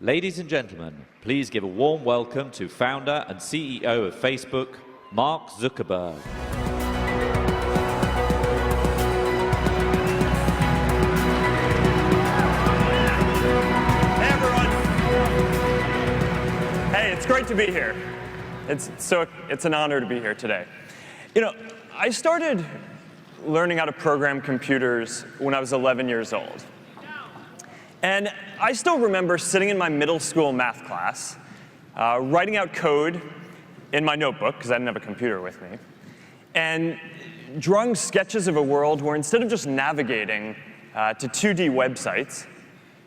Ladies and gentlemen, please give a warm welcome to founder and CEO of Facebook, Mark Zuckerberg. Hey everyone. Hey, it's great to be here. It's an honor to be here today. You know, I started learning how to program computers when I was 11 years old. And I still remember sitting in my middle school math class, writing out code in my notebook, because I didn't have a computer with me, and drawing sketches of a world where instead of just navigating to 2D websites,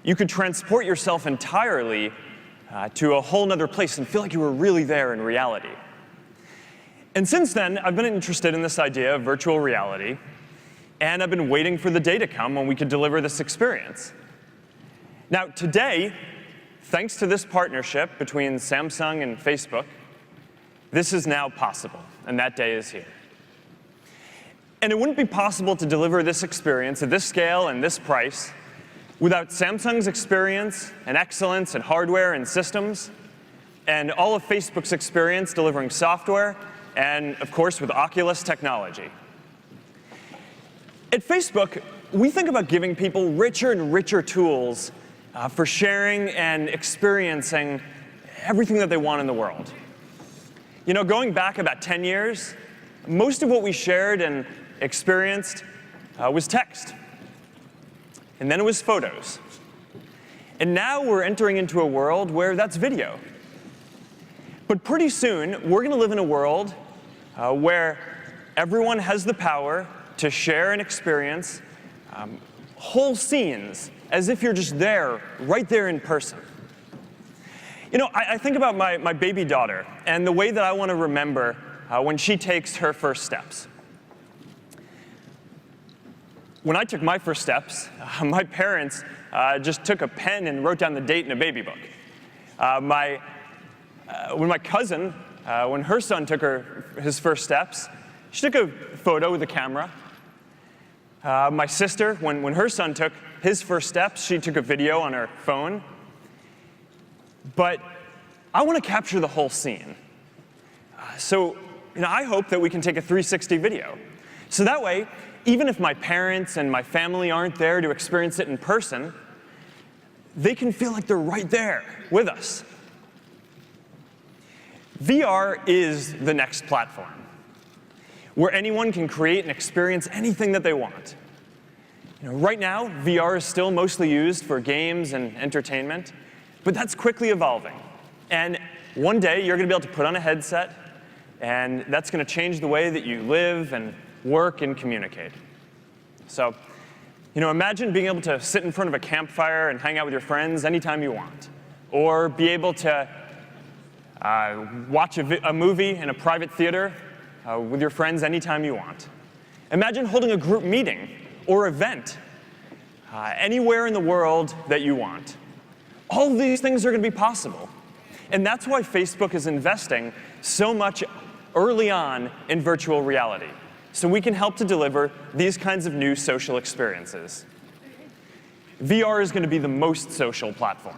you could transport yourself entirely to a whole other place and feel like you were really there in reality. And since then, I've been interested in this idea of virtual reality, and I've been waiting for the day to come when we could deliver this experience. Now, today, thanks to this partnership between Samsung and Facebook, this is now possible, and that day is here. And it wouldn't be possible to deliver this experience at this scale and this price without Samsung's experience and excellence in hardware and systems, and all of Facebook's experience delivering software, and of course, with Oculus technology. At Facebook, we think about giving people richer and richer tools for sharing and experiencing everything that they want in the world. You know, going back about 10 years, most of what we shared and experienced was text. And then it was photos. And now we're entering into a world where that's video. But pretty soon, we're going to live in a world where everyone has the power to share and experience whole scenes as if you're just there, right there in person. You know, I think about my baby daughter and the way that I want to remember when she takes her first steps. When I took my first steps, my parents just took a pen and wrote down the date in a baby book. When my cousin, when her son took his first steps, she took a photo with a camera. My sister, when her son took his first steps, she took a video on her phone. But I want to capture the whole scene. So I hope that we can take a 360 video. So that way, even if my parents and my family aren't there to experience it in person, they can feel like they're right there with us. VR is the next platform, where anyone can create and experience anything that they want. Right now, VR is still mostly used for games and entertainment, but that's quickly evolving. And one day, you're going to be able to put on a headset, and that's going to change the way that you live and work and communicate. So, imagine being able to sit in front of a campfire and hang out with your friends anytime you want, or be able to watch a movie in a private theater with your friends anytime you want. Imagine holding a group meeting or event anywhere in the world that you want. All of these things are going to be possible. And that's why Facebook is investing so much early on in virtual reality, so we can help to deliver these kinds of new social experiences. VR is going to be the most social platform.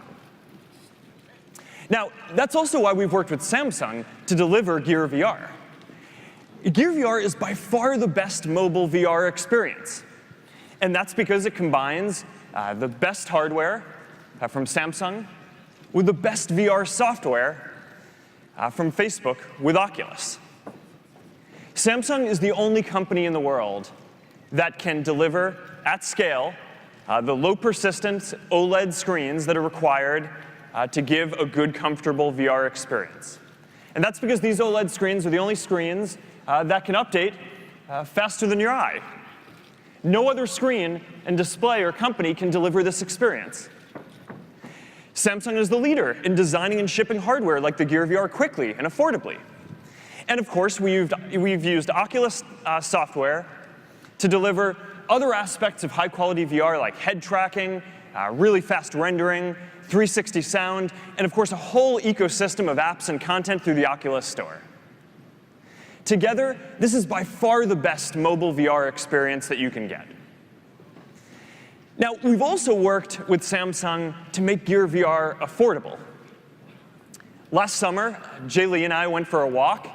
Now, that's also why we've worked with Samsung to deliver Gear VR. Gear VR is by far the best mobile VR experience. And that's because it combines the best hardware from Samsung with the best VR software from Facebook with Oculus. Samsung is the only company in the world that can deliver at scale the low persistence OLED screens that are required to give a good, comfortable VR experience. And that's because these OLED screens are the only screens that can update faster than your eye. No other screen and display or company can deliver this experience. Samsung is the leader in designing and shipping hardware like the Gear VR quickly and affordably. And of course, we've used Oculus software to deliver other aspects of high-quality VR like head tracking, really fast rendering, 360 sound, and of course, a whole ecosystem of apps and content through the Oculus Store. Together, this is by far the best mobile VR experience that you can get. Now, we've also worked with Samsung to make Gear VR affordable. Last summer, Jay Lee and I went for a walk,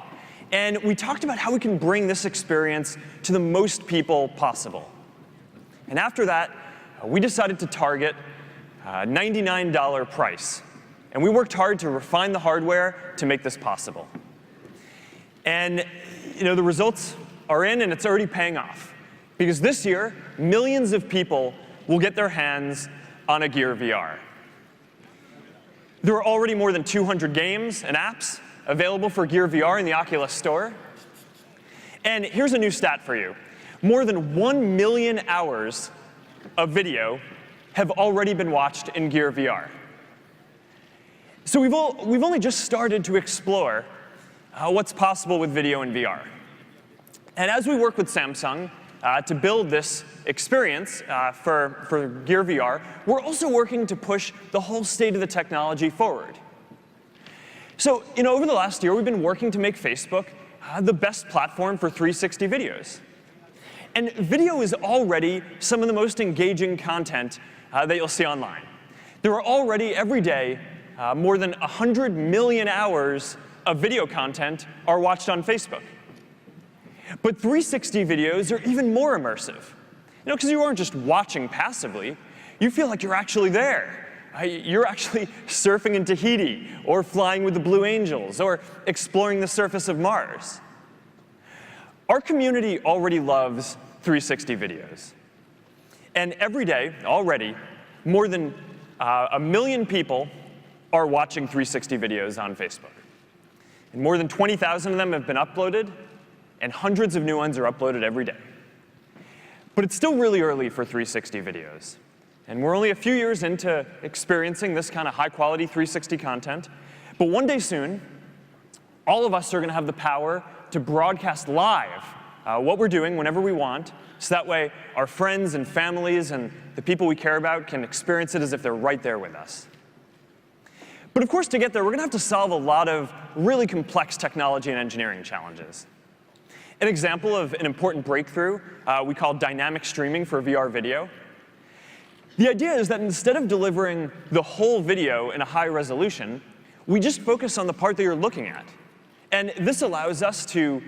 and we talked about how we can bring this experience to the most people possible. And after that, we decided to target a $99 price. And we worked hard to refine the hardware to make this possible. And the results are in, and it's already paying off. Because this year, millions of people will get their hands on a Gear VR. There are already more than 200 games and apps available for Gear VR in the Oculus Store. And here's a new stat for you. More than 1 million hours of video have already been watched in Gear VR. So we've only just started to explore what's possible with video in VR. And as we work with Samsung to build this experience for Gear VR, we're also working to push the whole state of the technology forward. So over the last year, we've been working to make Facebook the best platform for 360 videos. And video is already some of the most engaging content that you'll see online. There are already, every day, more than 100 million hours of video content are watched on Facebook. But 360 videos are even more immersive. Because you aren't just watching passively. You feel like you're actually there. You're actually surfing in Tahiti, or flying with the Blue Angels, or exploring the surface of Mars. Our community already loves 360 videos. And every day, already, more than 1 million people are watching 360 videos on Facebook. And more than 20,000 of them have been uploaded, and hundreds of new ones are uploaded every day. But it's still really early for 360 videos. And we're only a few years into experiencing this kind of high-quality 360 content. But one day soon, all of us are going to have the power to broadcast live what we're doing whenever we want, so that way our friends and families and the people we care about can experience it as if they're right there with us. But of course, to get there, we're going to have to solve a lot of really complex technology and engineering challenges. An example of an important breakthrough we call dynamic streaming for VR video. The idea is that instead of delivering the whole video in a high resolution, we just focus on the part that you're looking at. And this allows us to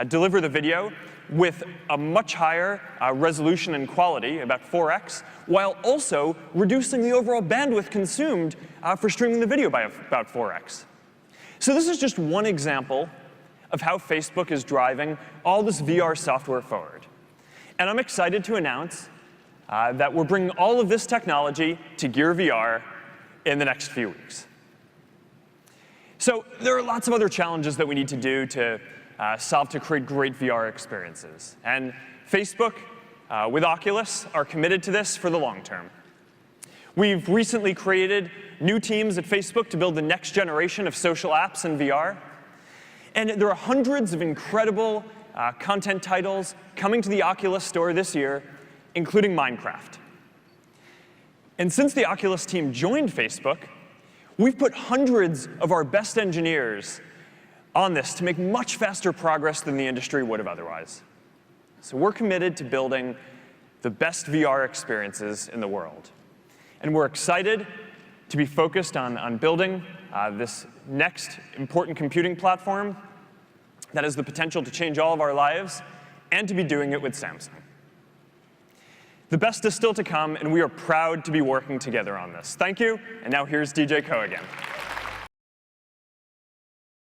deliver the video with a much higher resolution and quality, about 4x, while also reducing the overall bandwidth consumed for streaming the video by about 4x. So this is just one example of how Facebook is driving all this VR software forward. And I'm excited to announce that we're bringing all of this technology to Gear VR in the next few weeks. So there are lots of other challenges that we need to do to solve to create great VR experiences. And Facebook, with Oculus, are committed to this for the long term. We've recently created new teams at Facebook to build the next generation of social apps in VR. And there are hundreds of incredible content titles coming to the Oculus Store this year, including Minecraft. And since the Oculus team joined Facebook, we've put hundreds of our best engineers on this to make much faster progress than the industry would have otherwise. So we're committed to building the best VR experiences in the world. And we're excited to be focused on building this next important computing platform that has the potential to change all of our lives, and to be doing it with Samsung. The best is still to come, and we are proud to be working together on this. Thank you, and now here's DJ Ko again.